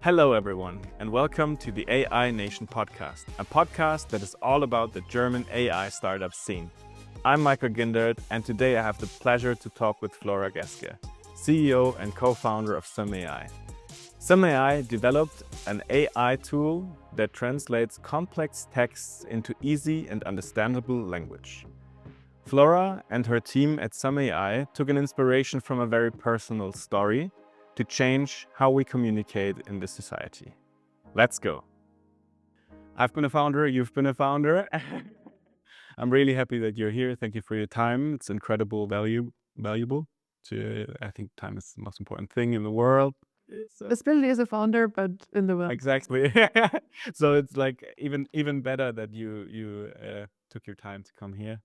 Hello, everyone, and welcome to the AI Nation podcast, a podcast that is all about the German AI startup scene. I'm Michael Gindert, and today I have the pleasure to talk with Flora Geske, CEO and co-founder of SUMM AI. SUMM AI developed an AI tool that translates complex texts into easy and understandable language. Flora and her team at SUMM AI took an inspiration from a very personal story to change how we communicate in this society. Let's go. I've been a founder, you've been a founder. I'm really happy that you're here. Thank you for your time. It's valuable. I think time is the most important thing in the world. Especially as a founder, but in the world. Exactly. So it's like even better that you took your time to come here.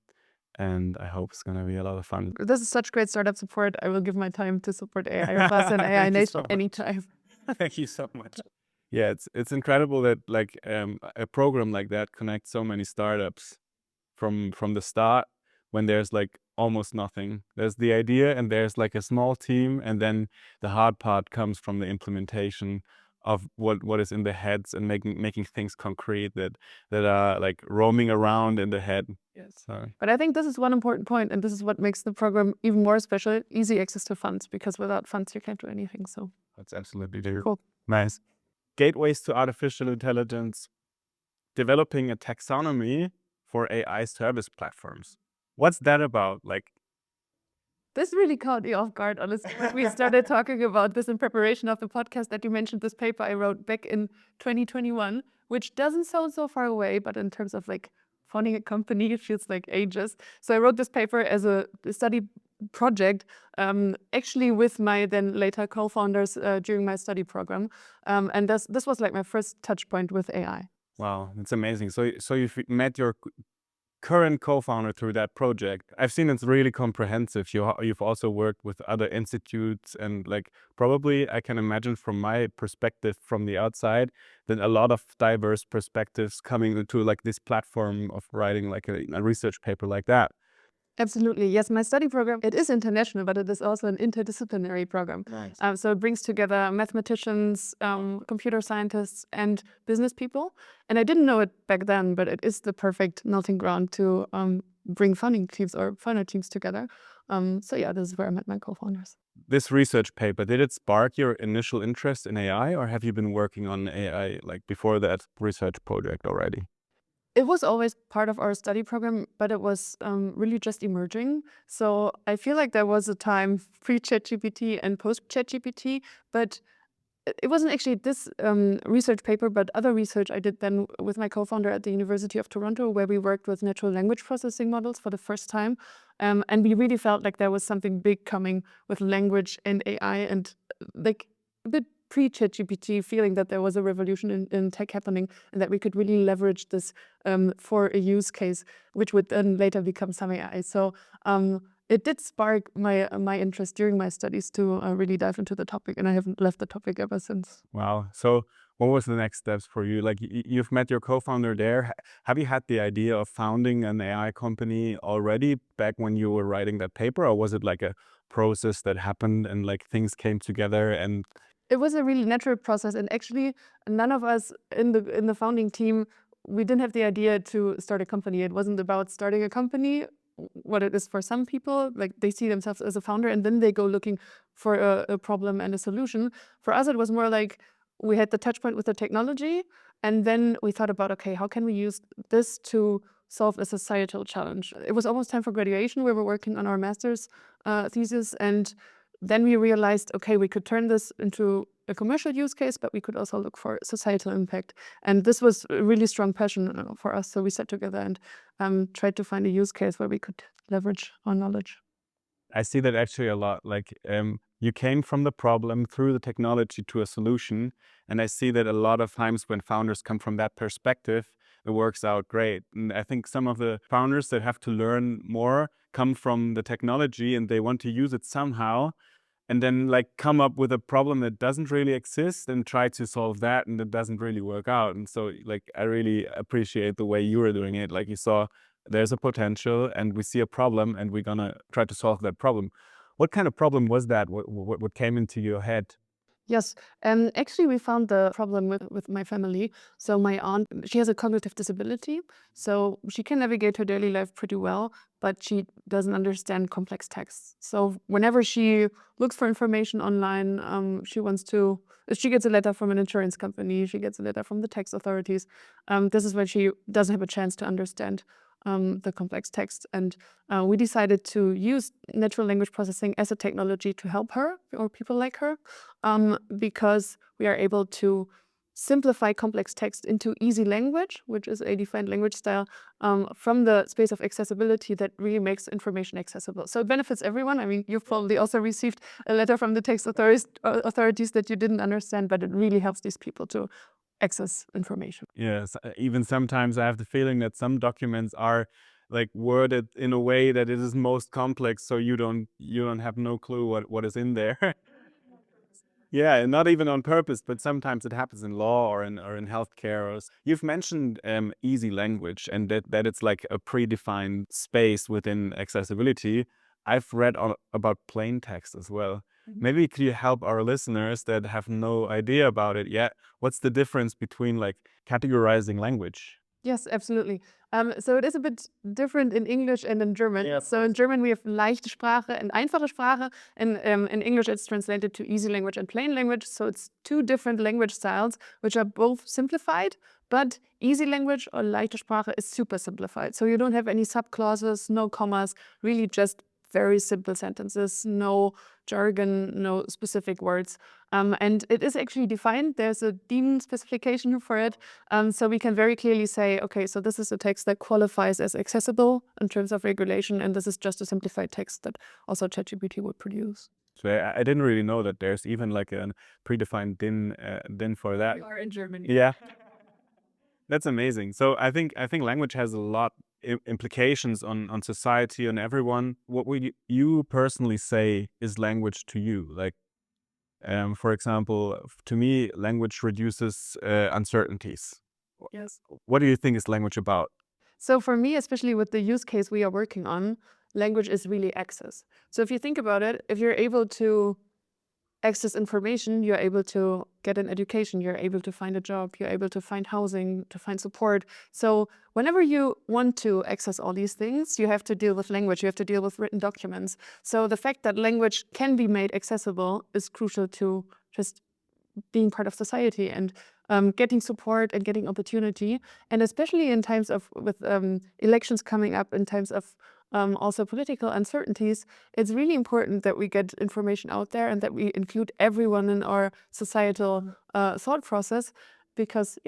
And I hope it's going to be a lot of fun. This is such great startup support. I will give my time to support AI Plus and AI Nation anytime. Thank you so much. Yeah, it's incredible that like a program like that connects so many startups from the start when there's like almost nothing. There's the idea and there's like a small team, and then the hard part comes from the implementation of what is in the heads and making things concrete that are like roaming around in the head. Yes. So. But I think this is one important point, and this is what makes the program even more special: easy access to funds, because without funds you can't do anything. So That's absolutely true. cool. Nice. Gateways to artificial intelligence, developing a taxonomy for AI service platforms. What's that about? Like, this really caught me off guard, honestly. We started talking about this in preparation of the podcast that you mentioned this paper I wrote back in 2021, which doesn't sound so far away, but in terms of like founding a company, it feels like ages. So I wrote this paper as a study project, actually with my then later co-founders during my study program. And this was like my first touch point with AI. wow, it's amazing. So you've met your current co-founder through that project. I've seen it's really comprehensive. You've also worked with other institutes, and like probably I can imagine from my perspective from the outside that a lot of diverse perspectives coming into like this platform of writing like a research paper like that. Absolutely. Yes, my study program, it is international, but it is also an interdisciplinary program. Nice. So it brings together mathematicians, computer scientists, and business people. And I didn't know it back then, but it is the perfect melting ground to bring funding teams or founder teams together. So yeah, this is where I met my co-founders. This research paper, did it spark your initial interest in AI, or have you been working on AI like before that research project already? It was always part of our study program, but it was really just emerging. So I feel like there was a time pre-ChatGPT and post-ChatGPT, but it wasn't actually this research paper, but other research I did then with my co-founder at the University of Toronto, where we worked with natural language processing models for the first time. And we really felt like there was something big coming with language and AI, and like a bit pre-ChatGPT, feeling that there was a revolution in tech happening, and that we could really leverage this for a use case, which would then later become SUMM AI. So it did spark my interest during my studies to really dive into the topic, and I haven't left the topic ever since. Wow. So what was the next steps for you? Like you've met your co-founder there. Have you had the idea of founding an AI company already back when you were writing that paper, or was it like a process that happened and like things came together and It was a really natural process, and actually none of us in the founding team, we didn't have the idea to start a company. It wasn't about starting a company, what it is for some people, like they see themselves as a founder and then they go looking for a problem and a solution. For us, it was more like we had the touch point with the technology, and then we thought about, okay, how can we use this to solve a societal challenge? It was almost time for graduation. We were working on our master's thesis, and then we realized, okay, we could turn this into a commercial use case, but we could also look for societal impact. And this was a really strong passion for us. So we sat together and tried to find a use case where we could leverage our knowledge. I see that actually a lot. Like you came from the problem through the technology to a solution. And I see that a lot of times when founders come from that perspective, it works out great. And I think some of the founders that have to learn more come from the technology and they want to use it somehow, and then like come up with a problem that doesn't really exist and try to solve that, and it doesn't really work out. And so like I really appreciate the way you were doing it. Like you saw there's a potential and we see a problem and we're gonna try to solve that problem. What kind of problem was that? What came into your head? Yes, and actually, we found the problem with my family. So my aunt, she has a cognitive disability, so she can navigate her daily life pretty well, but she doesn't understand complex texts. So whenever she looks for information online, she wants to. If she gets a letter from an insurance company, she gets a letter from the tax authorities. This is when she doesn't have a chance to understand the complex text. And we decided to use natural language processing as a technology to help her or people like her, because we are able to simplify complex text into easy language, which is a defined language style, from the space of accessibility that really makes information accessible. So it benefits everyone. I mean, you've probably also received a letter from the tax authorities that you didn't understand, but it really helps these people to access information. Yes, even sometimes I have the feeling that some documents are like worded in a way that it is most complex, so you don't have no clue what is in there. Yeah, and not even on purpose, but sometimes it happens in law or in healthcare. You've mentioned easy language and that it's like a predefined space within accessibility. I've read about plain text as well. Maybe could you help our listeners that have no idea about it yet? What's the difference between like categorizing language? Yes, absolutely. So it is a bit different in English and in German. Yeah. So in German, we have leichte Sprache and einfache Sprache. And in English, it's translated to easy language and plain language. So it's two different language styles, which are both simplified. But easy language or leichte Sprache is super simplified. So you don't have any subclauses, no commas, really just very simple sentences, no jargon, no specific words. And it is actually defined. There's a DIN specification for it. So we can very clearly say, okay, so this is a text that qualifies as accessible in terms of regulation, and this is just a simplified text that also ChatGPT would produce. So I didn't really know that there's even like a predefined din for that. We are in Germany. Yeah. That's amazing. So I think language has a lot implications on society, on everyone. What would you personally say is language to you? Like, for example, to me, language reduces uncertainties. Yes. What do you think is language about? So for me, especially with the use case we are working on, language is really access. So if you think about it, if you're able to access information, you're able to get an education, you're able to find a job, you're able to find housing, to find support. So whenever you want to access all these things, you have to deal with language, you have to deal with written documents. So the fact that language can be made accessible is crucial to just being part of society and getting support and getting opportunity. And especially in times of with elections coming up, in times of also political uncertainties, it's really important that we get information out there and that we include everyone in our societal thought process. Because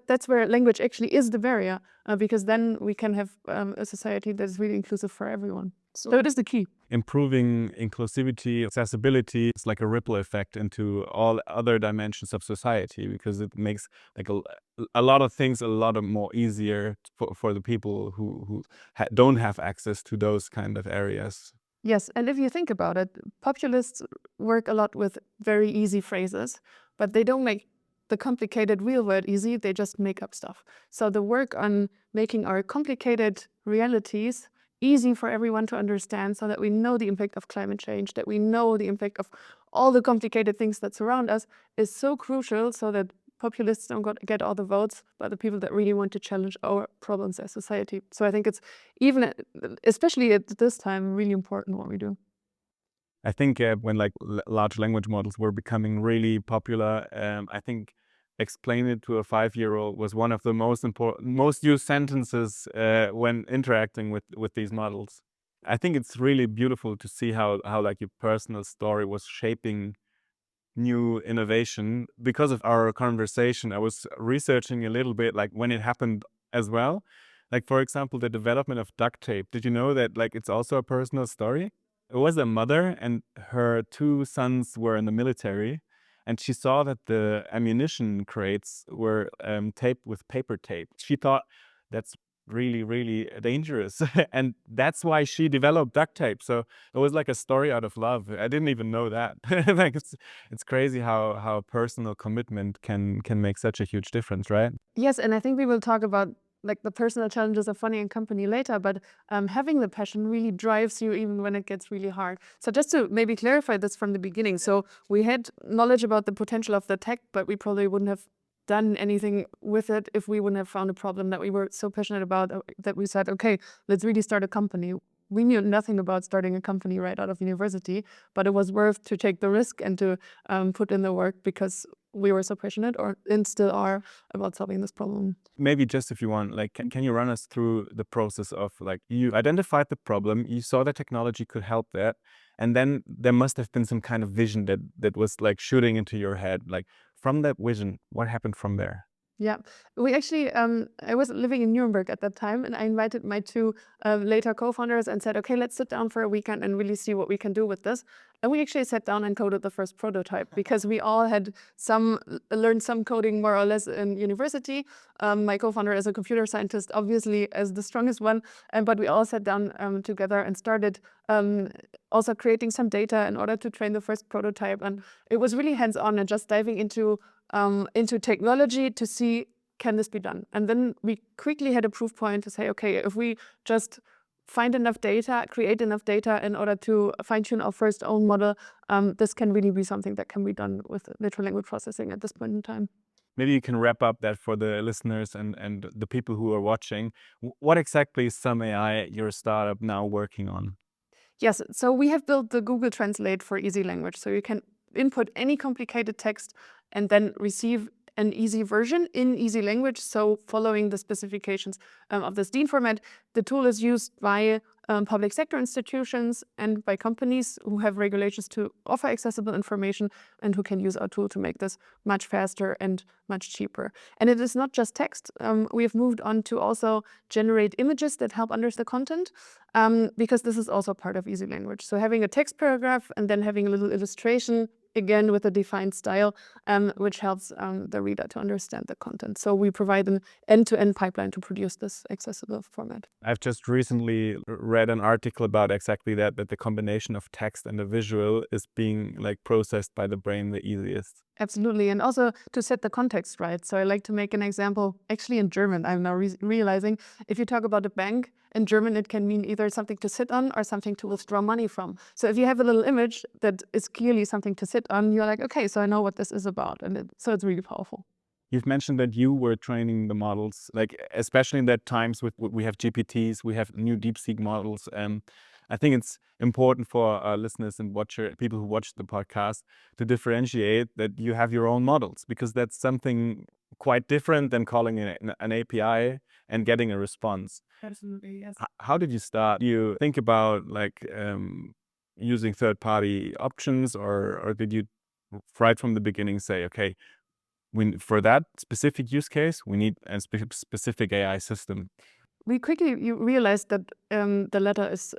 that's where language actually is the barrier. Because then we can have a society that is really inclusive for everyone. So it is the key. Improving inclusivity, accessibility, it's like a ripple effect into all other dimensions of society because it makes like a lot of things a lot of more easier for the people who don't have access to those kind of areas. Yes, and if you think about it, populists work a lot with very easy phrases, but they don't make the complicated real world easy, they just make up stuff. So the work on making our complicated realities easy for everyone to understand so that we know the impact of climate change, that we know the impact of all the complicated things that surround us is so crucial so that populists don't get all the votes, but the people that really want to challenge our problems as society. So I think it's even, especially at this time, really important what we do. I think when like large language models were becoming really popular, I think explain it to a 5-year-old was one of the most important, most used sentences when interacting with these models. I think it's really beautiful to see how like your personal story was shaping new innovation. Because of our conversation, I was researching a little bit like when it happened as well. Like for example, the development of duct tape. Did you know that like it's also a personal story? It was a mother and her 2 sons were in the military, and she saw that the ammunition crates were taped with paper tape. She thought that's really, really dangerous. And that's why she developed duct tape. So it was like a story out of love. I didn't even know that. Like it's crazy how personal commitment can make such a huge difference, right? Yes, and I think we will talk about like the personal challenges of funding a company later, but having the passion really drives you even when it gets really hard. So just to maybe clarify this from the beginning. So we had knowledge about the potential of the tech, but we probably wouldn't have done anything with it if we wouldn't have found a problem that we were so passionate about that we said, okay, let's really start a company. We knew nothing about starting a company right out of university, but it was worth to take the risk and to put in the work because we were so passionate and still are about solving this problem. Maybe just if you want, like, can you run us through the process of, like, you identified the problem, you saw the technology could help that, and then there must have been some kind of vision that was like shooting into your head. Like, from that vision, what happened from there? Yeah, we actually, I was living in Nuremberg at that time, and I invited my two later co-founders and said, okay, let's sit down for a weekend and really see what we can do with this. And we actually sat down and coded the first prototype because we all had learned some coding more or less in university. My co-founder is a computer scientist, obviously as the strongest one, but we all sat down together and started also creating some data in order to train the first prototype. And it was really hands-on and just diving into technology to see, can this be done? And then we quickly had a proof point to say, okay, if we just find enough data, create enough data in order to fine-tune our first own model, this can really be something that can be done with natural language processing at this point in time. Maybe you can wrap up that for the listeners and the people who are watching. What exactly is SUMM AI, your startup, now working on? Yes, so we have built the Google Translate for easy language. So you can input any complicated text and then receive an easy version in easy language. So following the specifications of this DIN format, the tool is used by public sector institutions and by companies who have regulations to offer accessible information and who can use our tool to make this much faster and much cheaper. And it is not just text. We have moved on to also generate images that help understand the content, because this is also part of easy language. So having a text paragraph and then having a little illustration, again with a defined style, which helps the reader to understand the content. So we provide an end-to-end pipeline to produce this accessible format. I've just recently read an article about exactly that the combination of text and the visual is being like processed by the brain the easiest. Absolutely, and also to set the context right. So I like to make an example, actually in German. I'm now realizing if you talk about a bank, in German it can mean either something to sit on or something to withdraw money from. So if you have a little image that is clearly something to sit on, you're like, okay, so I know what this is about. And so it's really powerful. You've mentioned that you were training the models, like especially in that times with we have GPTs, we have new DeepSeek models. I think it's important for our listeners and people who watch the podcast to differentiate that you have your own models, because that's something quite different than calling an API and getting a response. Absolutely, yes. How did you start? Do you think about like using third-party options, or did you right from the beginning say, okay, for that specific use case, we need a specific AI system? We quickly realized that the latter is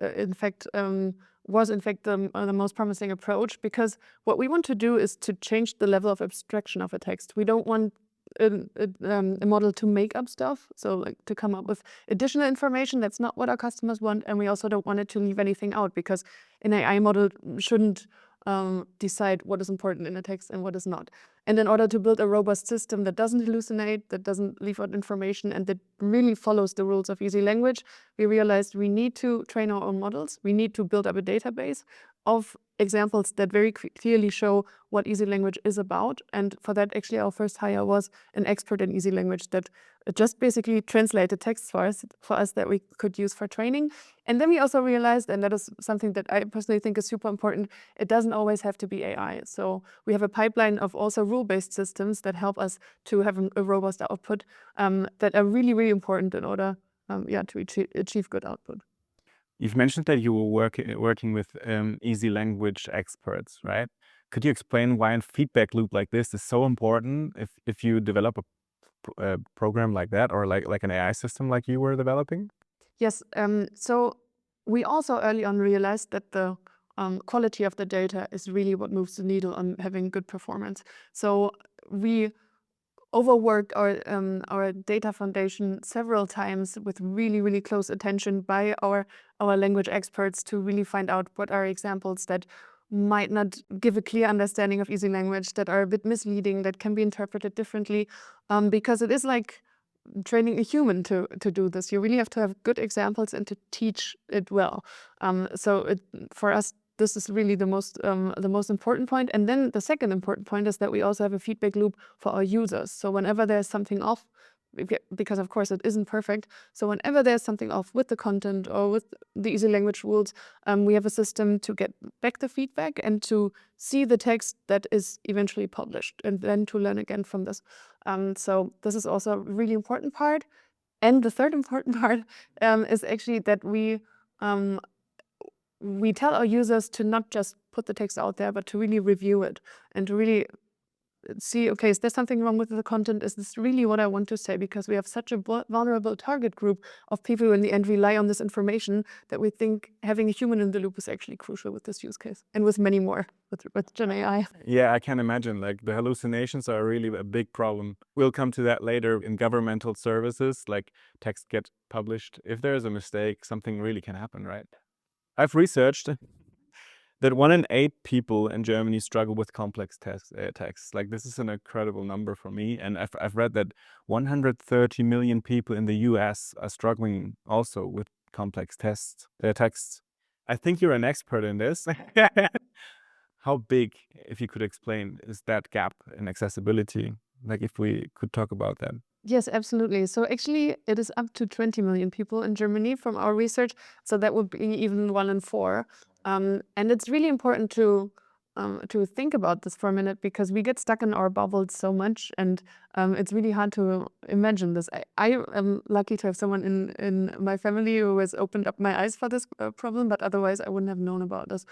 was in fact the most promising approach, because what we want to do is to change the level of abstraction of a text. We don't want a model to make up stuff, so like to come up with additional information. That's not what our customers want, and we also don't want it to leave anything out, because an AI model shouldn't decide what is important in a text and what is not. And in order to build a robust system that doesn't hallucinate, that doesn't leave out information, and that really follows the rules of easy language, we realized we need to train our own models. We need to build up a database of examples that very clearly show what easy language is about. And for that, actually, our first hire was an expert in easy language that just basically translated text for us that we could use for training. And then we also realized, and that is something that I personally think is super important, it doesn't always have to be AI. So we have a pipeline of also rule-based systems that help us to have a robust output that are really, really important in order to achieve good output. You've mentioned that you were working with easy language experts, right? Could you explain why a feedback loop like this is so important if you develop a program like that, or like an AI system like you were developing? Yes, so we also early on realized that the quality of the data is really what moves the needle on having good performance. So we overworked our data foundation several times with really, really close attention by our language experts to really find out what are examples that might not give a clear understanding of easy language, that are a bit misleading, that can be interpreted differently, because it is like training a human to do this. You really have to have good examples and to teach it well. For us, this is really the most important point. And then the second important point is that we also have a feedback loop for our users. So whenever there's something off, because of course it isn't perfect. So whenever there's something off with the content or with the easy language rules, we have a system to get back the feedback and to see the text that is eventually published and then to learn again from this. So this is also a really important part. And the third important part is actually that we tell our users to not just put the text out there, but to really review it and to really see, okay, is there something wrong with the content? Is this really what I want to say? Because we have such a vulnerable target group of people who in the end rely on this information that we think having a human in the loop is actually crucial with this use case and with many more with Gen AI. Yeah, I can imagine, like, the hallucinations are really a big problem. We'll come to that later. In governmental services, like, text get published. If there's a mistake, something really can happen, right? I've researched that 1 in 8 people in Germany struggle with complex texts. Like, this is an incredible number for me. And I've read that 130 million people in the US are struggling also with complex texts. I think you're an expert in this. How big, if you could explain, is that gap in accessibility? Like, if we could talk about that. Yes, absolutely. So actually, it is up to 20 million people in Germany from our research. So that would be even 1 in 4. And it's really important to think about this for a minute because we get stuck in our bubbles so much, and it's really hard to imagine this. I am lucky to have someone in my family who has opened up my eyes for this problem, but otherwise I wouldn't have known about this.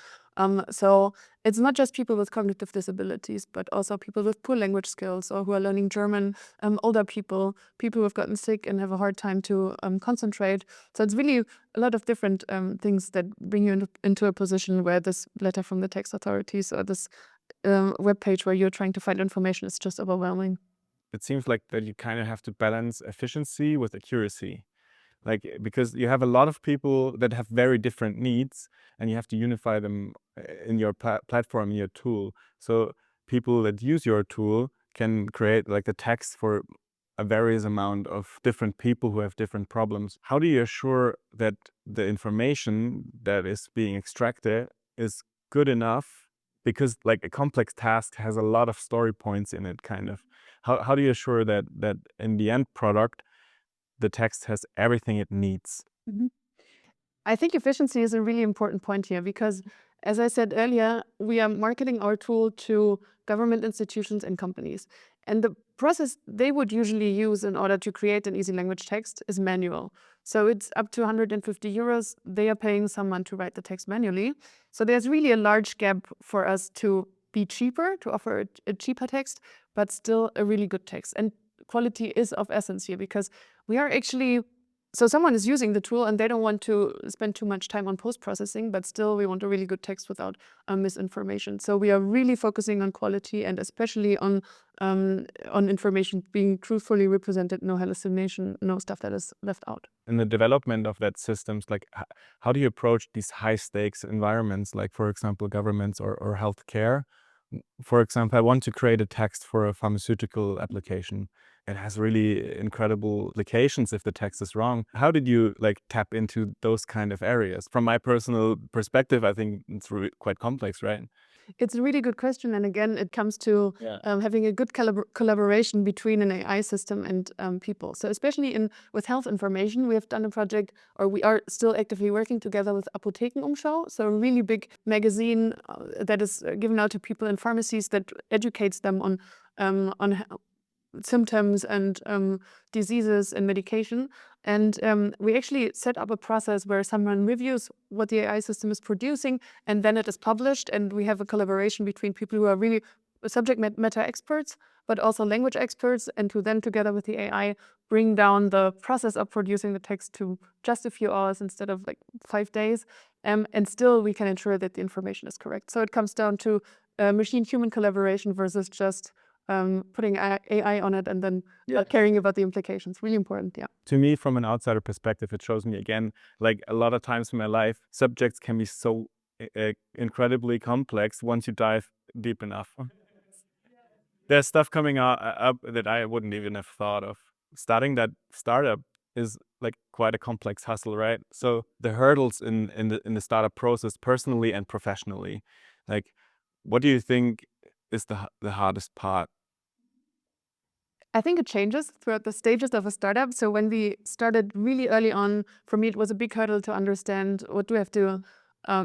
So it's not just people with cognitive disabilities, but also people with poor language skills or who are learning German, older people who have gotten sick and have a hard time to concentrate. So it's really a lot of different things that bring you into a position where this letter from the tax authorities or this web page where you're trying to find information is just overwhelming. It seems like that you kind of have to balance efficiency with accuracy. Like, because you have a lot of people that have very different needs and you have to unify them in your platform, in your tool. So people that use your tool can create like the text for a various amount of different people who have different problems. How do you assure that the information that is being extracted is good enough? Because like a complex task has a lot of story points in it, kind of. How do you assure that in the end product the text has everything it needs? Mhm. I think efficiency is a really important point here because, as I said earlier, we are marketing our tool to government institutions and companies. And the process they would usually use in order to create an easy language text is manual. So it's up to 150 euros. They are paying someone to write the text manually. So there's really a large gap for us to be cheaper, to offer a cheaper text, but still a really good text. And quality is of essence here because we are actually so someone is using the tool and they don't want to spend too much time on post-processing, but still we want a really good text without misinformation. So we are really focusing on quality and especially on information being truthfully represented, no hallucination, no stuff that is left out. In the development of that systems, like how do you approach these high stakes environments, like for example, governments or healthcare? For example, I want to create a text for a pharmaceutical application. It has really incredible implications if the text is wrong. How did you like tap into those kind of areas? From my personal perspective, I think it's really quite complex, right? It's a really good question. And again, it comes to having a good collaboration between an AI system and people. So especially with health information, we have done a project, or we are still actively working together with Apothekenumschau, so a really big magazine that is given out to people in pharmacies that educates them on symptoms and diseases and medication. And we actually set up a process where someone reviews what the AI system is producing, and then it is published. And we have a collaboration between people who are really subject matter experts, but also language experts, and who then, together with the AI, bring down the process of producing the text to just a few hours instead of like 5 days. And still, we can ensure that the information is correct. So it comes down to machine-human collaboration versus just putting AI on it and then not caring about the implications. Really important, yeah. To me, from an outsider perspective, it shows me again, like a lot of times in my life, subjects can be so incredibly complex once you dive deep enough. There's stuff coming up that I wouldn't even have thought of. starting that startup is like quite a complex hustle, right? So the hurdles in the startup process, personally and professionally, like, what do you think is the hardest part? I think it changes throughout the stages of a startup. So when we started really early on, for me, it was a big hurdle to understand what do I have to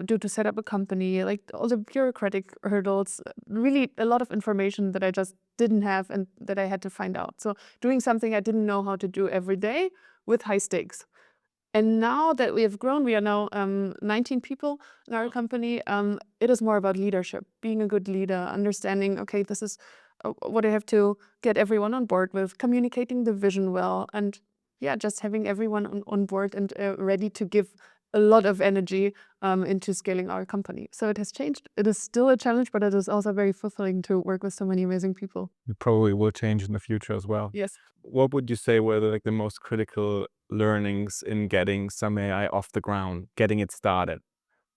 do to set up a company, like all the bureaucratic hurdles, really a lot of information that I just didn't have and that I had to find out. So doing something I didn't know how to do every day with high stakes. And now that we have grown, we are now 19 people in our company. It is more about leadership, being a good leader, understanding, okay, this is what I have to get everyone on board with, communicating the vision well, and yeah, just having everyone on board and ready to give a lot of energy into scaling our company. So it has changed. It is still a challenge, but it is also very fulfilling to work with so many amazing people. It probably will change in the future as well. Yes. What would you say were like the most critical learnings in getting SUMM AI off the ground, getting it started?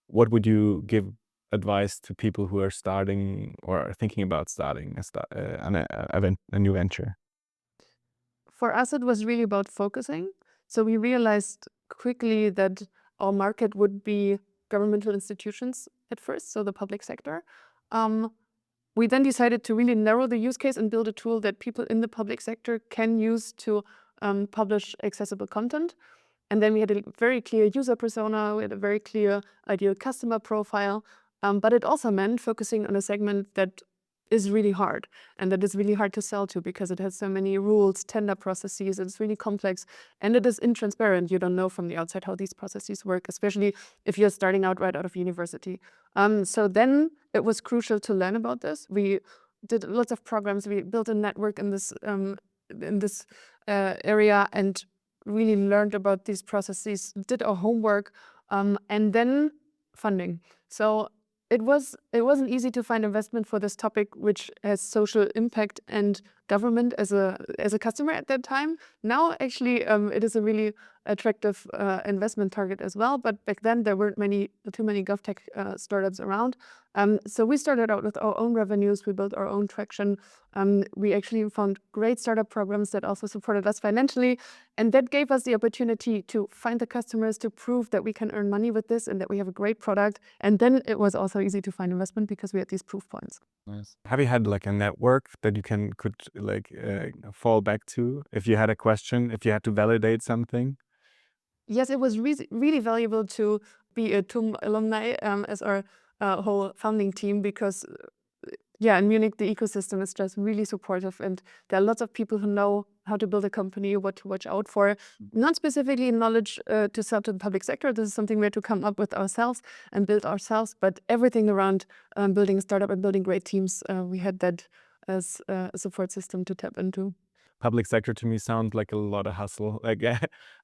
What would you give advice to people who are starting or are thinking about starting a new venture? For us, it was really about focusing. So we realized quickly that our market would be governmental institutions at first, so the public sector. We then decided to really narrow the use case and build a tool that people in the public sector can use to publish accessible content. And then we had a very clear user persona, we had a very clear ideal customer profile, but it also meant focusing on a segment that is really hard and that is really hard to sell to because it has so many rules, tender processes, it's really complex, and it is intransparent. You don't know from the outside how these processes work, especially if you're starting out right out of university. So then it was crucial to learn about this. We did lots of programs, we built a network in this area and really learned about these processes, did our homework, and then funding. So it wasn't easy to find investment for this topic, which has social impact and government as a customer at that time. Now, actually, it is a really attractive investment target as well. But back then, there weren't too many GovTech startups around. So we started out with our own revenues. We built our own traction. We actually found great startup programs that also supported us financially. And that gave us the opportunity to find the customers, to prove that we can earn money with this and that we have a great product. And then it was also easy to find investment because we had these proof points. Nice. Have you had like a network that you could like fall back to if you had a question, if you had to validate something? Yes, it was really valuable to be a TUM alumni as our whole founding team because yeah, in Munich, the ecosystem is just really supportive, and there are lots of people who know how to build a company, what to watch out for. Not specifically knowledge to sell to the public sector. This is something we had to come up with ourselves and build ourselves, but everything around building a startup and building great teams, we had that as a support system to tap into. Public sector to me sounds like a lot of hustle. Like,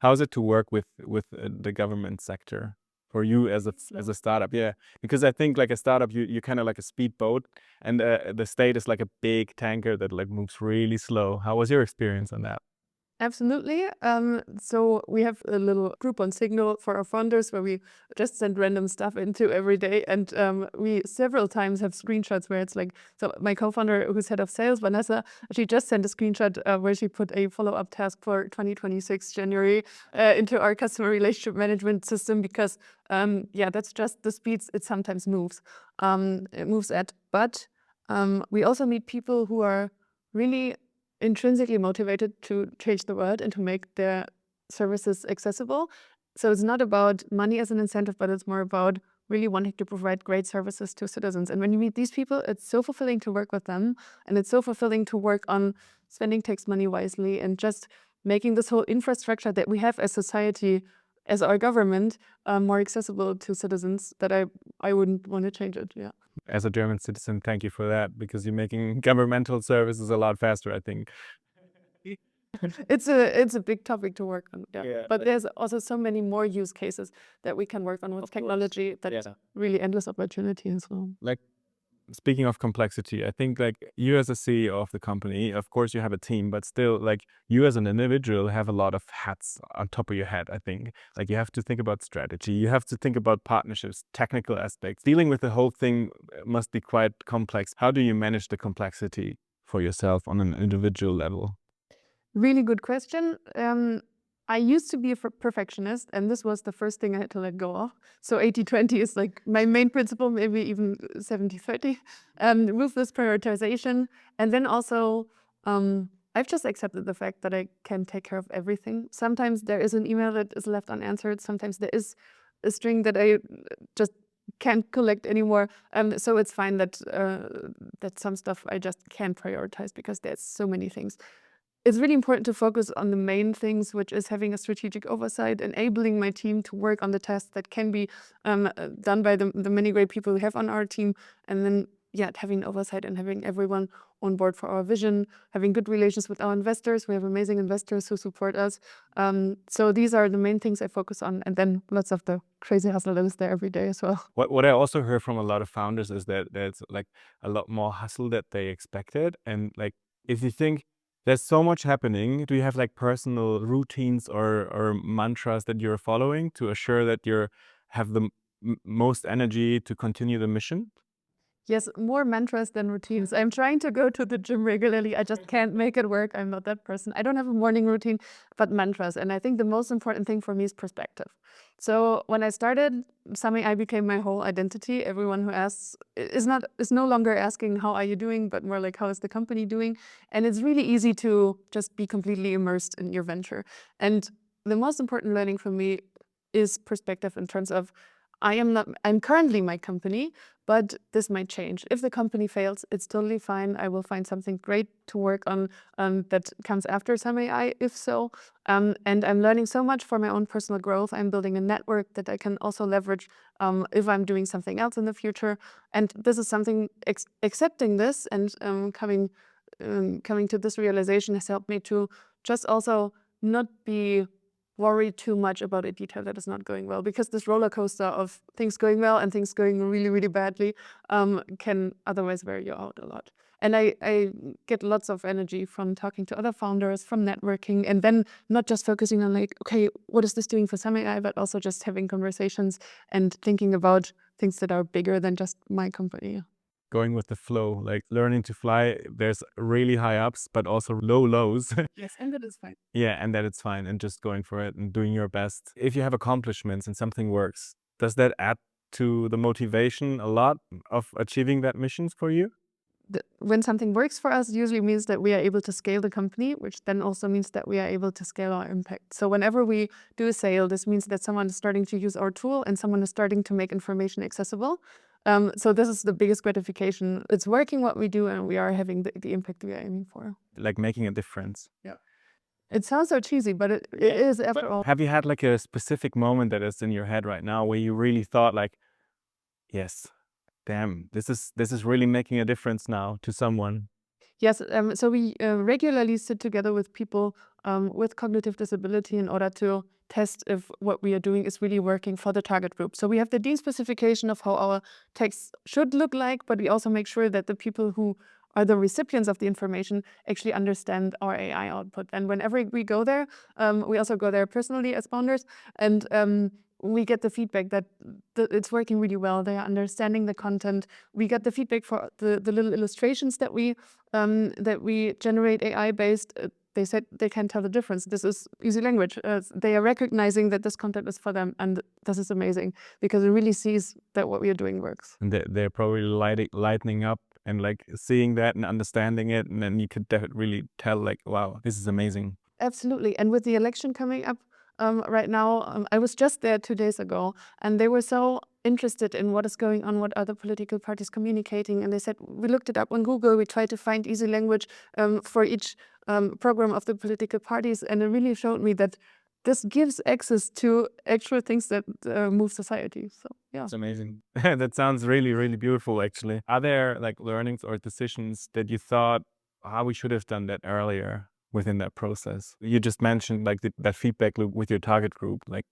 how is it to work with the government sector for you as a startup? Yeah, because I think like a startup, you kind of like a speedboat, and the state is like a big tanker that like moves really slow. How was your experience on that? Absolutely. So we have a little group on Signal for our founders where we just send random stuff into every day. And we several times have screenshots where it's like, so my co-founder who's head of sales, Vanessa, she just sent a screenshot where she put a follow-up task for 2026 January into our customer relationship management system because, yeah, that's just the speeds it sometimes moves. It moves at. But we also meet people who are really intrinsically motivated to change the world and to make their services accessible. So it's not about money as an incentive, but it's more about really wanting to provide great services to citizens. And when you meet these people, it's so fulfilling to work with them. And it's so fulfilling to work on spending tax money wisely and just making this whole infrastructure that we have as society, as our government, more accessible to citizens that I wouldn't want to change it. Yeah. As a German citizen, thank you for that, because you're making governmental services a lot faster, I think. It's a big topic to work on. Yeah. Yeah. But there's also so many more use cases that we can work on with technology that Yeah. really endless opportunity as well. Like, speaking of complexity, I think like you as a CEO of the company, of course you have a team, but still like you as an individual have a lot of hats on top of your head. I think like you have to think about strategy, you have to think about partnerships, technical aspects. Dealing with the whole thing must be quite complex. How do you manage the complexity for yourself on an individual level? Really good question. I used to be a perfectionist, and this was the first thing I had to let go of. So 80/20 is like my main principle, maybe even 70/30. Ruthless prioritization. And then also, I've just accepted the fact that I can take care of everything. Sometimes there is an email that is left unanswered. Sometimes there is a string that I just can't collect anymore. So it's fine that some stuff I just can't prioritize because there's so many things. It's really important to focus on the main things, which is having a strategic oversight, enabling my team to work on the tasks that can be done by the many great people we have on our team, and then having oversight and having everyone on board for our vision, having good relations with our investors. We have amazing investors who support us. So these are the main things I focus on, and then lots of the crazy hustle that is there every day as well. What I also heard from a lot of founders is that there's like a lot more hustle that they expected. And like, if you think there's so much happening, do you have like personal routines or mantras that you're following to assure that you have the most energy to continue the mission? Yes, more mantras than routines. I'm trying to go to the gym regularly. I just can't make it work. I'm not that person. I don't have a morning routine, but mantras. And I think the most important thing for me is perspective. So when I started, SUMM AI became my whole identity. Everyone who asks is no longer asking how are you doing, but more like how is the company doing. And it's really easy to just be completely immersed in your venture. And the most important learning for me is perspective in terms of I'm currently my company, but this might change. If the company fails, it's totally fine. I will find something great to work on that comes after SUMM AI, if so. And I'm learning so much for my own personal growth. I'm building a network that I can also leverage if I'm doing something else in the future. And this is something, accepting this and coming to this realization has helped me to just also not be worry too much about a detail that is not going well, because this roller coaster of things going well and things going really, really badly can otherwise wear you out a lot. And I get lots of energy from talking to other founders, from networking, and then not just focusing on like, okay, what is this doing for SUMM AI, but also just having conversations and thinking about things that are bigger than just my company. Going with the flow, like learning to fly, there's really high ups, but also low lows. Yes, and that is fine. Yeah, and that it's fine and just going for it and doing your best. If you have accomplishments and something works, does that add to the motivation a lot of achieving that missions for you? When something works for us, usually means that we are able to scale the company, which then also means that we are able to scale our impact. So whenever we do a sale, this means that someone is starting to use our tool and someone is starting to make information accessible. So this is the biggest gratification. It's working what we do, and we are having the impact we are aiming for. Like making a difference. Yeah. It sounds so cheesy, but it is after all. Have you had like a specific moment that is in your head right now where you really thought like, yes, damn, this is really making a difference now to someone? Yes, so we regularly sit together with people with cognitive disability in order to test if what we are doing is really working for the target group. So we have the Dean specification of how our text should look like, but we also make sure that the people who are the recipients of the information actually understand our AI output. And whenever we go there, we also go there personally as founders, and we get the feedback that it's working really well. They are understanding the content. We get the feedback for the little illustrations that we generate AI based. They said they can tell the difference. This is easy language. They are recognizing that this content is for them, and this is amazing because it really sees that what we are doing works. And they're probably lightening up and like seeing that and understanding it, and then you could really tell like, wow, this is amazing. Absolutely. And with the election coming up right now, I was just there 2 days ago, and they were so interested in what is going on, what other political parties communicating. And they said, we looked it up on Google, we tried to find easy language for each program of the political parties. And it really showed me that this gives access to actual things that move society. So, yeah. It's amazing. That sounds really, really beautiful, actually. Are there like learnings or decisions that you thought, we should have done that earlier within that process? You just mentioned like that feedback loop with your target group, like,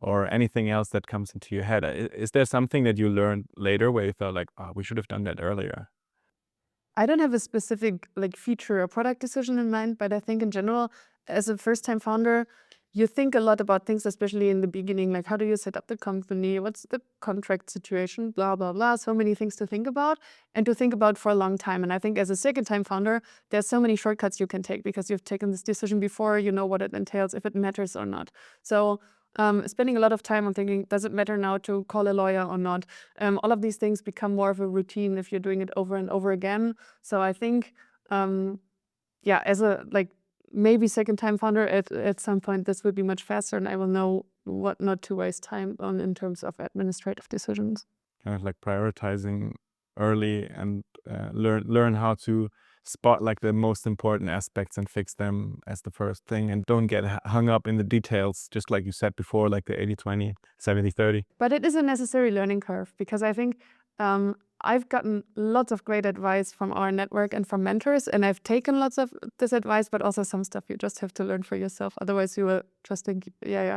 or anything else that comes into your head. Is there something that you learned later where you thought like, we should have done that earlier? I don't have a specific like feature or product decision in mind, but I think in general, as a first-time founder, you think a lot about things, especially in the beginning, like how do you set up the company, what's the contract situation, blah blah blah. So many things to think about and to think about for a long time. And I think as a second-time founder, there's so many shortcuts you can take because you've taken this decision before, you know what it entails, if it matters or not. So spending a lot of time on thinking, does it matter now to call a lawyer or not? All of these things become more of a routine if you're doing it over and over again. So I think, as a maybe second-time founder, at some point this will be much faster, and I will know what not to waste time on in terms of administrative decisions. Kind of like prioritizing early and learn how to spot like the most important aspects and fix them as the first thing, and don't get hung up in the details, just like you said before, like the 80-20, 70-30. But it is a necessary learning curve because I think I've gotten lots of great advice from our network and from mentors, and I've taken lots of this advice, but also some stuff you just have to learn for yourself. Otherwise, you will just think,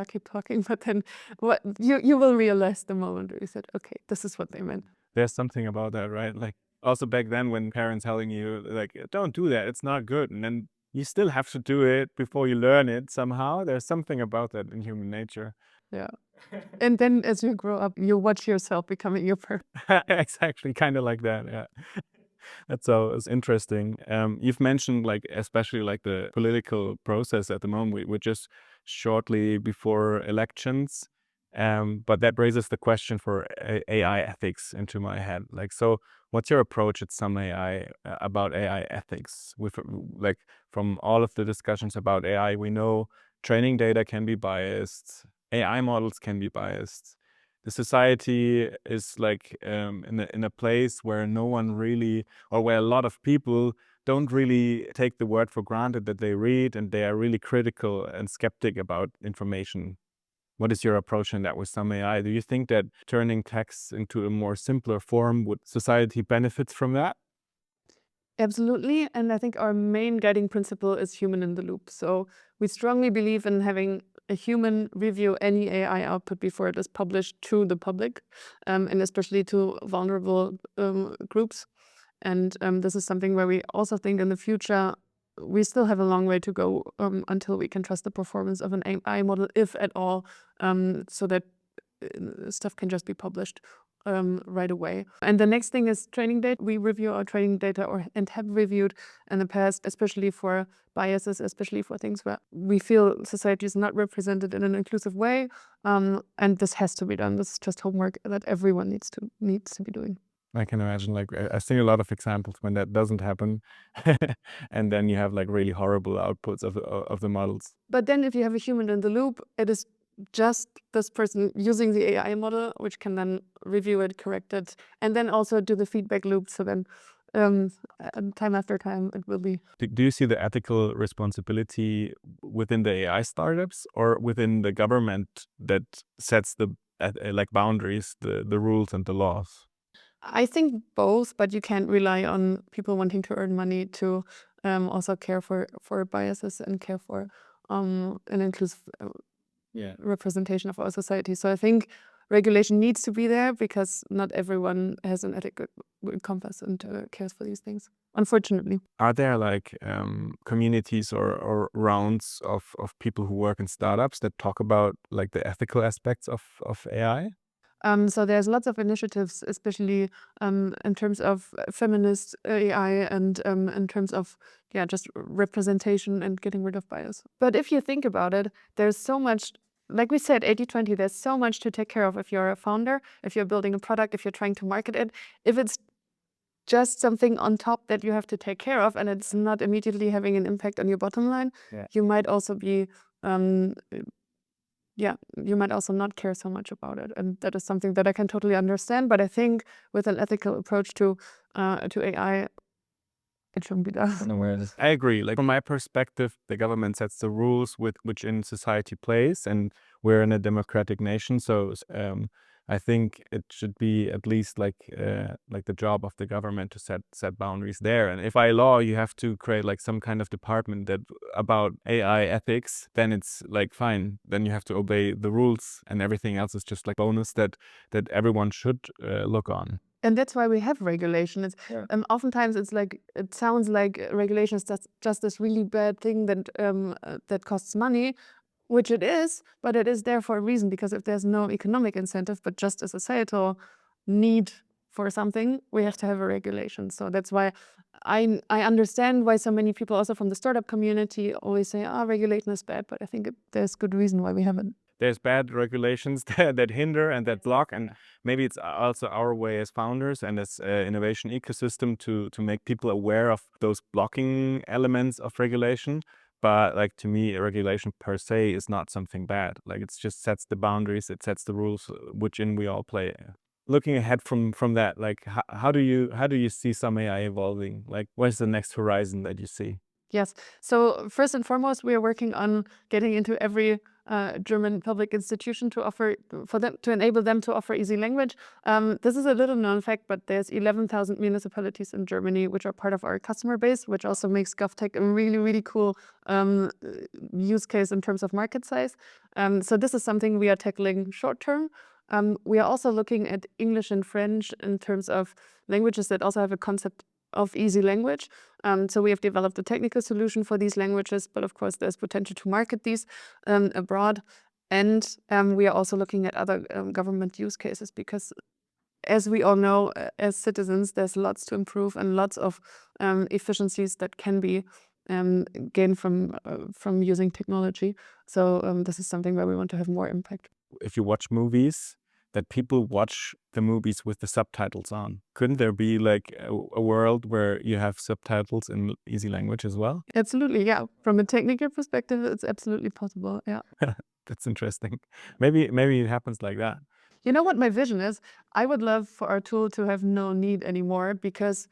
keep talking. But then what you will realize the moment you said, okay, this is what they meant. There's something about that, right? Like also back then when parents telling you like, don't do that, it's not good. And then you still have to do it before you learn it somehow. There's something about that in human nature. Yeah. And then as you grow up, you watch yourself becoming your person. Exactly, kind of like that, yeah. That's so it's interesting. You've mentioned like especially like the political process at the moment. We're just shortly before elections, but that raises the question for AI ethics into my head. Like, so what's your approach at SUMM AI about AI ethics? With like from all of the discussions about AI, we know training data can be biased, AI models can be biased. The society is like in a place where no one really, or where a lot of people don't really take the word for granted that they read, and they are really critical and skeptic about information. What is your approach in that with SUMM AI? Do you think that turning text into a more simpler form, would society benefit from that? Absolutely. And I think our main guiding principle is human in the loop. So we strongly believe in having a human review any AI output before it is published to the public, and especially to vulnerable groups. And this is something where we also think in the future we still have a long way to go until we can trust the performance of an AI model, if at all, so that stuff can just be published right away. And the next thing is training data. We review our training data and have reviewed in the past, especially for biases, especially for things where we feel society is not represented in an inclusive way. And this has to be done. This is just homework that everyone needs to be doing. I can imagine, like, I've seen a lot of examples when that doesn't happen, and then you have like really horrible outputs of the models. But then if you have a human in the loop, it is just this person using the AI model, which can then review it, correct it, and then also do the feedback loop. So then time after time, it will be. Do you see the ethical responsibility within the AI startups or within the government that sets the like boundaries, the rules and the laws? I think both, but you can't rely on people wanting to earn money to also care for biases and care for an inclusive representation of our society. So I think regulation needs to be there because not everyone has an ethical compass and cares for these things, unfortunately. Are there like communities or rounds of people who work in startups that talk about like the ethical aspects of AI? So there's lots of initiatives, especially in terms of feminist AI and in terms of just representation and getting rid of bias. But if you think about it, there's so much, like we said, 80-20, there's so much to take care of if you're a founder, if you're building a product, if you're trying to market it. If it's just something on top that you have to take care of and it's not immediately having an impact on your bottom line, you might also be you might also not care so much about it, and that is something that I can totally understand. But I think with an ethical approach to AI, it shouldn't be done. I agree. Like from my perspective, the government sets the rules with which in society plays, and we're in a democratic nation, so I think it should be at least like the job of the government to set boundaries there. And if by law you have to create like some kind of department that about AI ethics, then it's like fine. Then you have to obey the rules, and everything else is just like bonus that everyone should look on. And that's why we have regulation. It's oftentimes it's like it sounds like regulation is just this really bad thing that that costs money. which it is, but it is there for a reason, because if there's no economic incentive, but just a societal need for something, we have to have a regulation. So that's why I understand why so many people also from the startup community always say, regulation is bad, but I think there's good reason why we have it. There's bad regulations that hinder and that block, and maybe it's also our way as founders and as innovation ecosystem to make people aware of those blocking elements of regulation. But like, to me, regulation per se is not something bad. Like, it just sets the boundaries, it sets the rules which in we all play. Looking ahead from that, like, how do you see SUMM AI evolving? Like, what's the next horizon that you see? Yes. So first and foremost, we are working on getting into every German public institution to enable them to offer easy language. This is a little known fact, but there's 11,000 municipalities in Germany which are part of our customer base, which also makes GovTech a really, really cool use case in terms of market size. So this is something we are tackling short term. We are also looking at English and French in terms of languages that also have a concept of easy language. So we have developed a technical solution for these languages, but of course there's potential to market these abroad. And we are also looking at other government use cases, because as we all know, as citizens, there's lots to improve and lots of efficiencies that can be gained from using technology. So this is something where we want to have more impact. If you watch movies, that people watch the movies with the subtitles on. Couldn't there be like a world where you have subtitles in easy language as well? Absolutely, yeah. From a technical perspective, it's absolutely possible, yeah. That's interesting. Maybe it happens like that. You know what my vision is? I would love for our tool to have no need anymore, because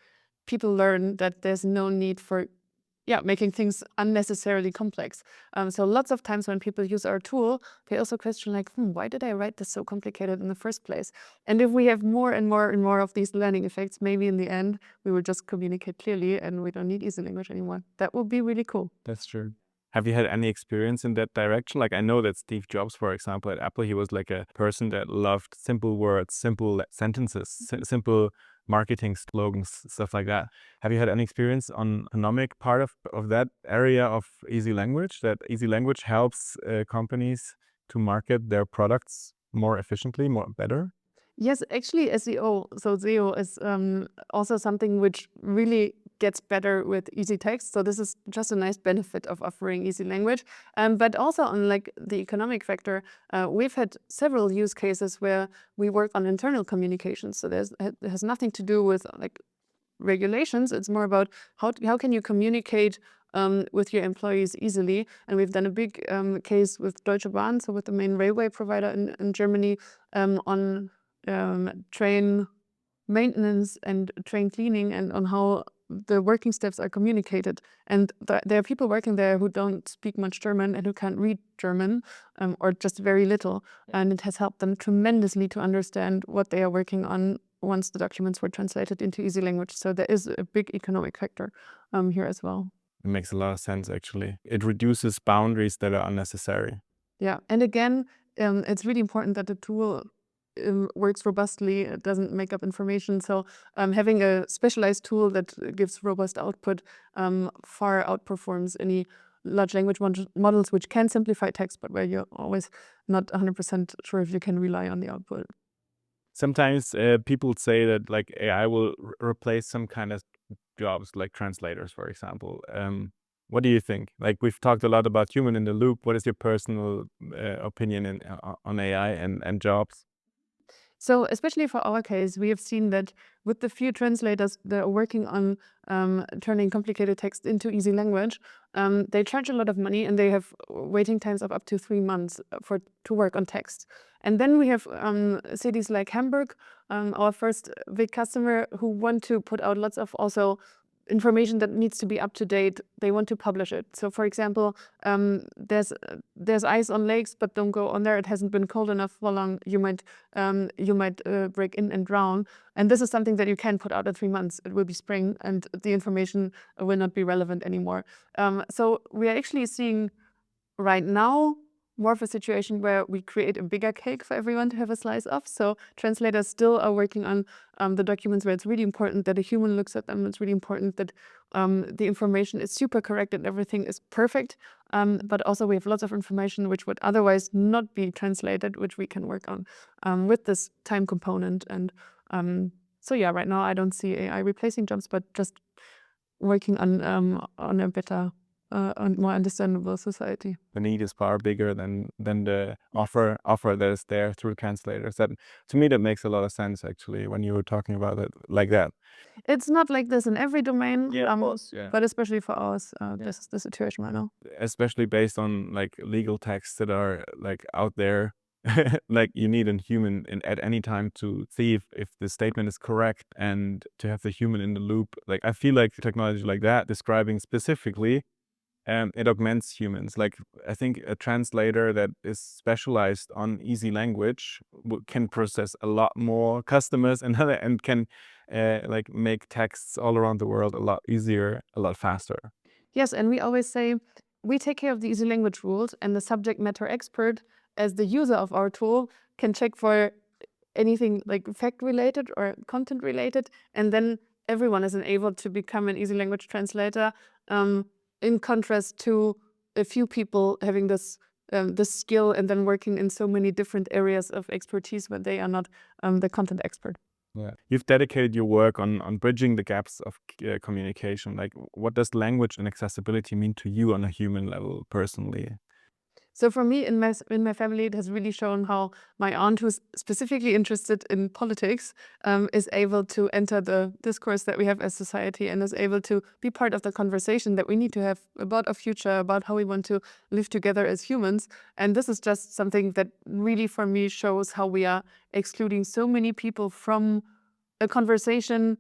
people learn that there's no need for making things unnecessarily complex. So lots of times when people use our tool, they also question like, why did I write this so complicated in the first place? And if we have more and more and more of these learning effects, maybe in the end, we will just communicate clearly and we don't need easy language anymore. That would be really cool. That's true. Have you had any experience in that direction? Like, I know that Steve Jobs, for example, at Apple, he was like a person that loved simple words, simple sentences, simple marketing slogans, stuff like that. Have you had any experience on economic part of that area of easy language, that easy language helps companies to market their products more efficiently, better? Yes, actually SEO. So SEO is also something which really gets better with easy text. So this is just a nice benefit of offering easy language. But also on like the economic factor, we've had several use cases where we work on internal communications. So it has nothing to do with like regulations. It's more about how can you communicate with your employees easily. And we've done a big case with Deutsche Bahn, so with the main railway provider in Germany, on train maintenance and train cleaning, and on how the working steps are communicated. And there are people working there who don't speak much German and who can't read German, or just very little. And it has helped them tremendously to understand what they are working on once the documents were translated into easy language. So there is a big economic factor here as well. It makes a lot of sense, actually. It reduces boundaries that are unnecessary. Yeah, and again, it's really important that the tool works robustly, it doesn't make up information. So having a specialized tool that gives robust output far outperforms any large language models which can simplify text, but where you're always not 100% sure if you can rely on the output. Sometimes people say that like AI will replace some kind of jobs, like translators, for example. What do you think? Like, we've talked a lot about human in the loop. What is your personal opinion on AI and jobs? So especially for our case, we have seen that with the few translators that are working on turning complicated text into easy language, they charge a lot of money and they have waiting times of up to 3 months to work on text. And then we have cities like Hamburg, our first big customer, who want to put out lots of also information that needs to be up to date. They want to publish it. So for example, there's ice on lakes, but don't go on there. It hasn't been cold enough for long. You might break in and drown. And this is something that you can put out in 3 months. It will be spring and the information will not be relevant anymore. So we are actually seeing right now more of a situation where we create a bigger cake for everyone to have a slice of. So translators still are working on the documents where it's really important that a human looks at them. It's really important that the information is super correct and everything is perfect. But also we have lots of information which would otherwise not be translated, which we can work on with this time component. And so yeah, right now I don't see AI replacing jobs, but just working on a better, on more understandable society. The need is far bigger than the offer that is there through translators. That, to me, that makes a lot of sense actually when you were talking about it like that. It's not like this in every domain, Of course, yeah. but especially for us, this is the situation right now. Especially based on like legal texts that are like out there. Like you need a human at any time to see if the statement is correct and to have the human in the loop. Like I feel like technology like that, describing specifically, it augments humans. Like I think a translator that is specialized on easy language can process a lot more customers and can like make texts all around the world a lot easier, a lot faster. Yes, and we always say we take care of the easy language rules, and the subject matter expert, as the user of our tool, can check for anything like fact related or content related, and then everyone is enabled to become an easy language translator, in contrast to a few people having this skill and then working in so many different areas of expertise where they are not the content expert. Yeah. You've dedicated your work on bridging the gaps of communication. Like, what does language and accessibility mean to you on a human level personally? So for me, in my family, it has really shown how my aunt, who's specifically interested in politics, is able to enter the discourse that we have as society and is able to be part of the conversation that we need to have about our future, about how we want to live together as humans. And this is just something that really, for me, shows how we are excluding so many people from a conversation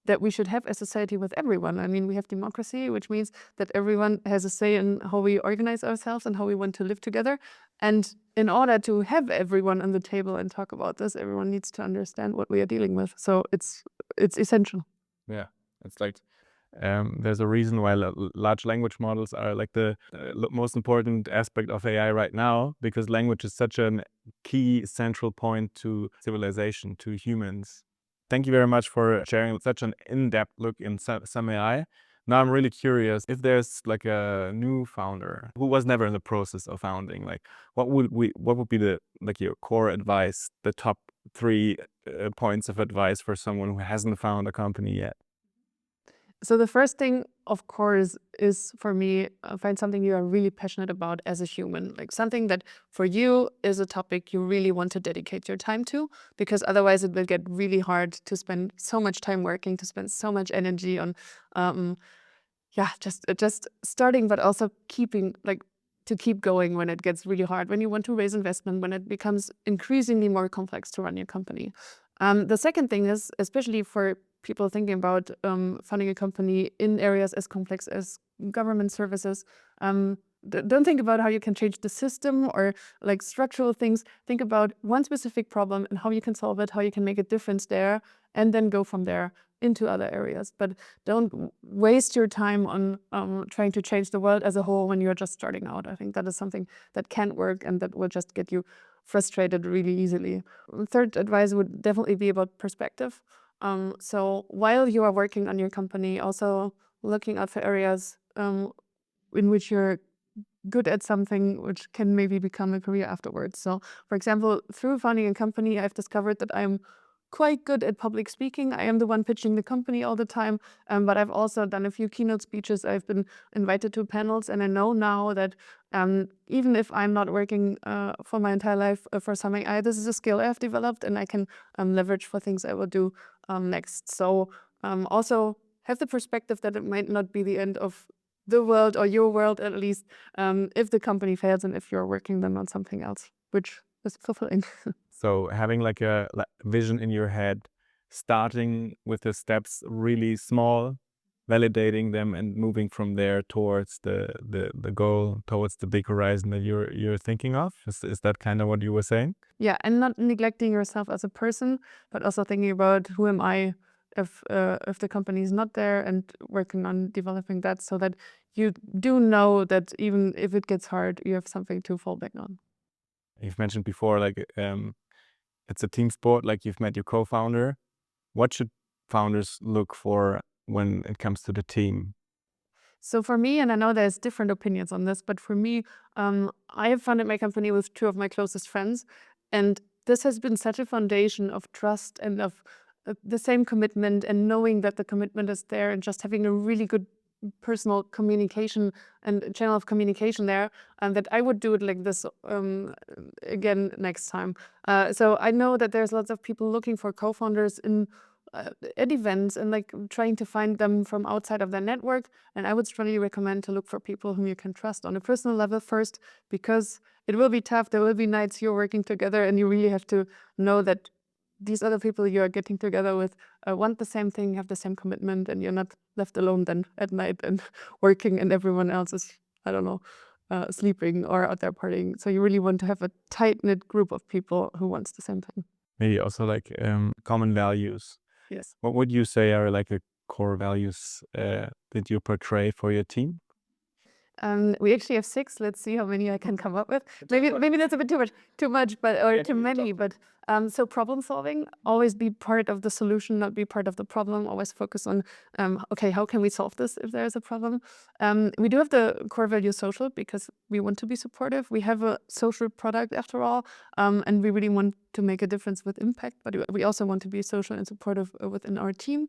that we should have as society with everyone. I mean, we have democracy, which means that everyone has a say in how we organize ourselves and how we want to live together. And in order to have everyone on the table and talk about this, everyone needs to understand what we are dealing with. So it's essential. Yeah, it's like there's a reason why large language models are like the most important aspect of AI right now, because language is such a key central point to civilization, to humans. Thank you very much for sharing such an in-depth look in SUMM AI. Now I'm really curious if there's like a new founder who was never in the process of founding. Like, what would be the like your core advice, the top 3 points of advice for someone who hasn't found a company yet? So the first thing, of course, is for me, find something you are really passionate about as a human, like something that for you is a topic you really want to dedicate your time to, because otherwise it will get really hard to spend so much time working, to spend so much energy on, just starting, but also keeping, like, to keep going when it gets really hard, when you want to raise investment, when it becomes increasingly more complex to run your company. The second thing is, especially for people thinking about funding a company in areas as complex as government services, don't think about how you can change the system or like structural things. Think about one specific problem and how you can solve it, how you can make a difference there, and then go from there into other areas. But don't waste your time on trying to change the world as a whole when you're just starting out. I think that is something that can't work and that will just get you frustrated really easily. Third advice would definitely be about perspective. So while you are working on your company, also looking out for areas in which you're good at something which can maybe become a career afterwards. So, for example, through founding a company, I've discovered that I'm quite good at public speaking. I am the one pitching the company all the time, but I've also done a few keynote speeches. I've been invited to panels, and I know now that even if I'm not working for my entire life for SUMM AI, this is a skill I have developed and I can leverage for things I will do next. So also have the perspective that it might not be the end of the world, or your world at least, if the company fails and if you're working then on something else, which is fulfilling. So having like a vision in your head, starting with the steps really small, validating them and moving from there towards the goal, towards the big horizon that you're thinking of. Is that kind of what you were saying? Yeah, and not neglecting yourself as a person, but also thinking about who am I if the company is not there, and working on developing that so that you do know that even if it gets hard, you have something to fall back on. You've mentioned before, like it's a team sport. Like you've met your co-founder. What should founders look for when it comes to the team? So for me, and I know there's different opinions on this, but for me, I have founded my company with two of my closest friends, and this has been such a foundation of trust and of the same commitment, and knowing that the commitment is there, and just having a really good personal communication and channel of communication there, and that I would do it like this again next time. So I know that there's lots of people looking for co-founders at events, and like trying to find them from outside of their network. And I would strongly recommend to look for people whom you can trust on a personal level first, because it will be tough. There will be nights you're working together, and you really have to know that these other people you are getting together with want the same thing, have the same commitment, and you're not left alone then at night and working, and everyone else is, I don't know, sleeping or out there partying. So you really want to have a tight-knit group of people who wants the same thing. Maybe also like common values. Yes. What would you say are like the core values that you portray for your team? We actually have 6. Let's see how many I can come up with. Maybe that's a bit too much, or too many. But so problem solving, always be part of the solution, not be part of the problem. Always focus on okay, how can we solve this if there is a problem? We do have the core value social, because we want to be supportive. We have a social product after all, and we really want to make a difference with impact. But we also want to be social and supportive within our team.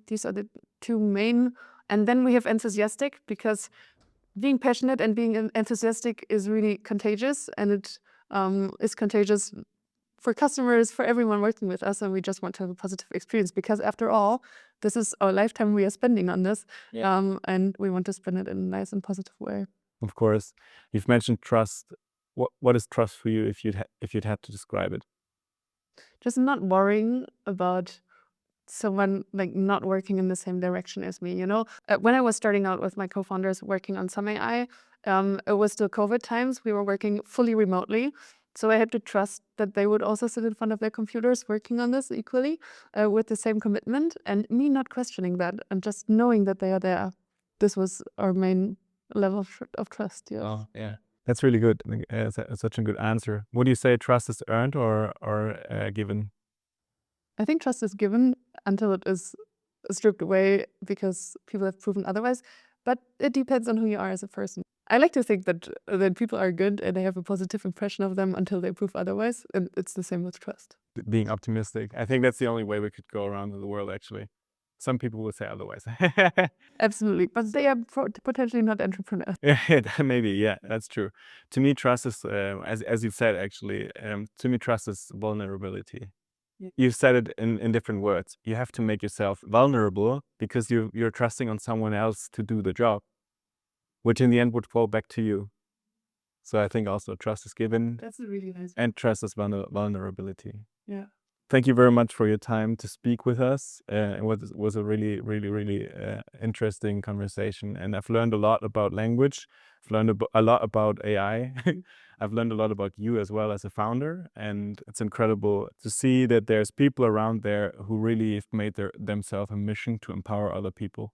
These are the 2 main. And then we have enthusiastic, because being passionate and being enthusiastic is really contagious, and it is contagious for customers, for everyone working with us, and we just want to have a positive experience, because after all, this is our lifetime we are spending on this, and we want to spend it in a nice and positive way. Of course, you've mentioned trust. What is trust for you if you'd had to describe it? Just not worrying about someone like not working in the same direction as me, when I was starting out with my co-founders working on SUMM AI, it was still COVID times. We were working fully remotely, so I had to trust that they would also sit in front of their computers working on this equally, with the same commitment, and me not questioning that, and just knowing that they are there. This was our main level of trust. Yes. Oh, yeah. That's really good. Such a good answer. Would you say trust is earned or given? I think trust is given until it is stripped away because people have proven otherwise. But it depends on who you are as a person. I like to think that people are good and they have a positive impression of them until they prove otherwise. And it's the same with trust. Being optimistic. I think that's the only way we could go around the world, actually. Some people would say otherwise. Absolutely. But they are potentially not entrepreneurs. Yeah, maybe. Yeah, that's true. To me, trust is, as you said, actually, to me, trust is vulnerability. Yeah. You said it in different words. You have to make yourself vulnerable because you're trusting on someone else to do the job, which in the end would fall back to you. So I think also trust is given. That's a really nice. And trust is vulnerability. Yeah. Thank you very much for your time to speak with us. It was a really, really, really interesting conversation. And I've learned a lot about language. I've learned a lot about AI. I've learned a lot about you as well as a founder. And it's incredible to see that there's people around there who really have made themselves a mission to empower other people.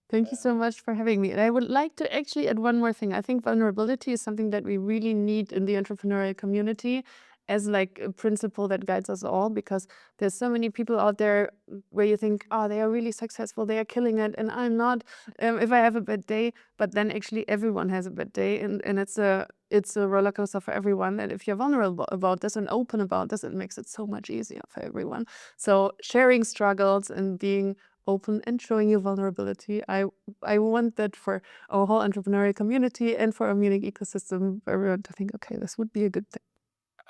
Thank you so much for having me. And I would like to actually add one more thing. I think vulnerability is something that we really need in the entrepreneurial community as like a principle that guides us all, because there's so many people out there where you think, oh, they are really successful, they are killing it, and I'm not, if I have a bad day. But then actually everyone has a bad day, and it's a roller coaster for everyone. And if you're vulnerable about this and open about this, it makes it so much easier for everyone. So sharing struggles and being open and showing your vulnerability. I want that for our whole entrepreneurial community and for our Munich ecosystem, for everyone to think, okay, this would be a good thing.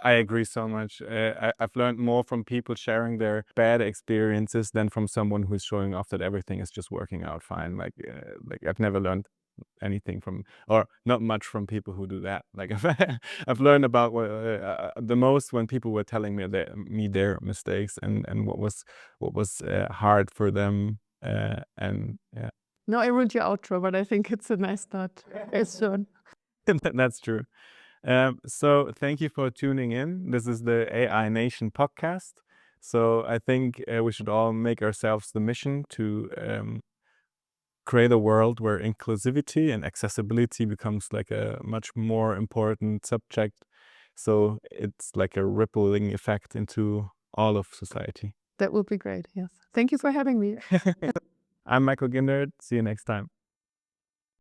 I agree so much. I've learned more from people sharing their bad experiences than from someone who's showing off that everything is just working out fine. Like I've never learned anything from, or not much from people who do that. Like I've learned about the most when people were telling me their mistakes and what was hard for them. And yeah. No, I ruined your outro, but I think it's a nice start. It's soon. That's true. So thank you for tuning in. This is the AI Nation podcast. So I think we should all make ourselves the mission to create a world where inclusivity and accessibility becomes like a much more important subject. So it's like a rippling effect into all of society. That would be great. Yes. Thank you for having me. I'm Michael Gindert. See you next time.